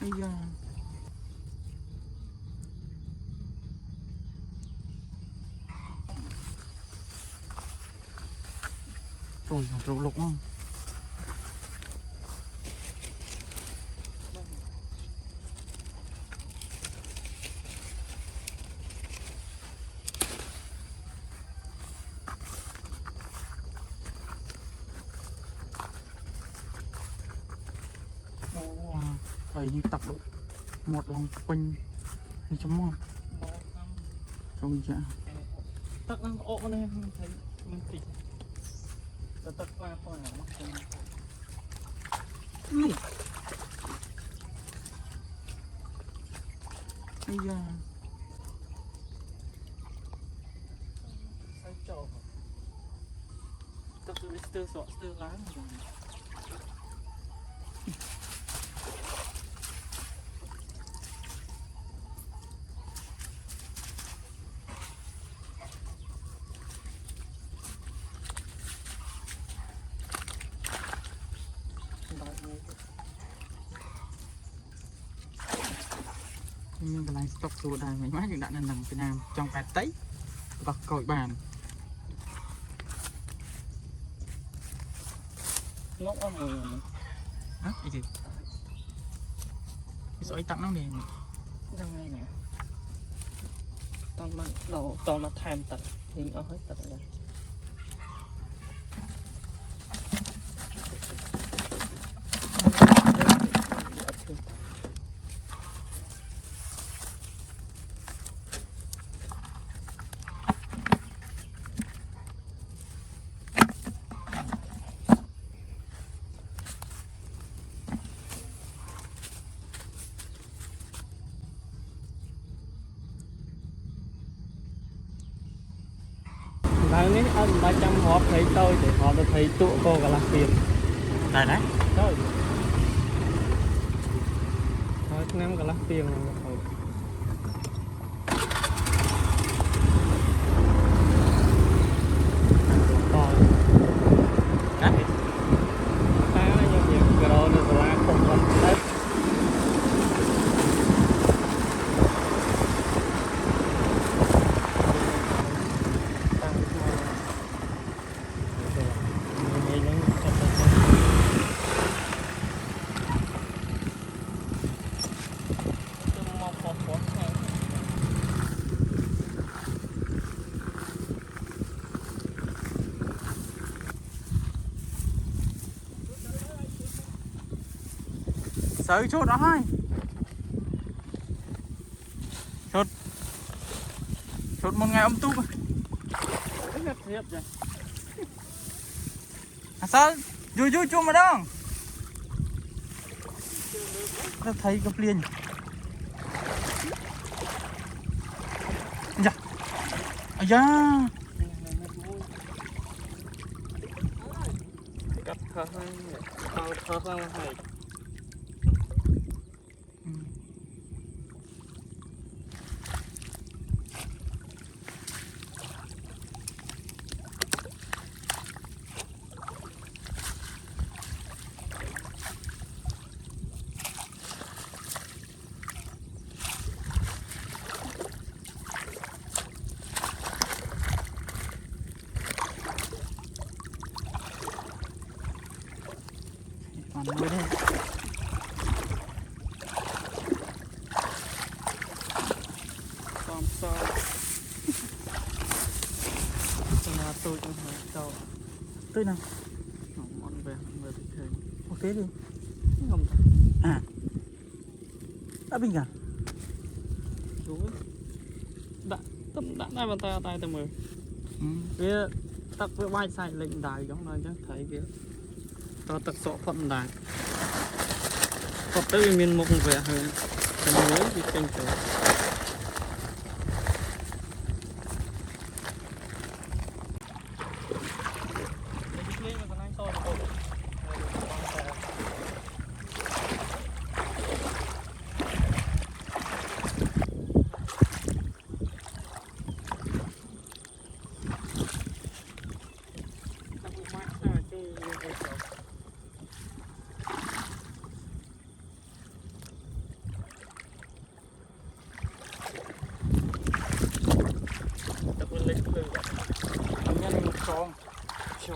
Ây da. Rồi rượu lục không? Phải như tập được một vòng quanh như chấm ngon không chả tắc năng ổ này không thấy mình tịch tắc qua coi là mắc không bây giờ sai trò tắc cứ stir sọ stir lá nhưng cái này stop số đài mấy má những đạn nằm Việt Nam trong cái tấy và cội bàn ngốc ở người này á cái gì cái sỏi tặng nó nè ra ngay nè toàn là tham tật thì ở hết tật rồi này anh 300 hộp thấy tôi để họ được thấy tụ cô cả là tiền này đấy thôi thôi năm cả là tiền rồi sợi chốt đó hai chốt một ngày ông tu sao vui vui chung mà đâu nó thấy gặp liền dạ à da cắt thơ hay còn mới đây con sao là tôi trong hơi tàu tới nào món về thì thấy ok đi không à đã bình à đúng đã tầm đã đây bàn tay tay tầm mười kia tắc với vai sai lệnh đài giống này chứ thấy kia tao tắc sọ phận đài phật tới miền mông về hơn tầm mới thì kênh tới cho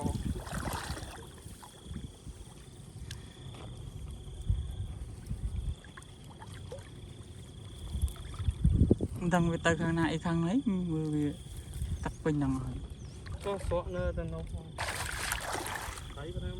đang về tay khang này khang ấy vừa về tập bình đằng rồi cho sọ nữa tên nó thấy cái đó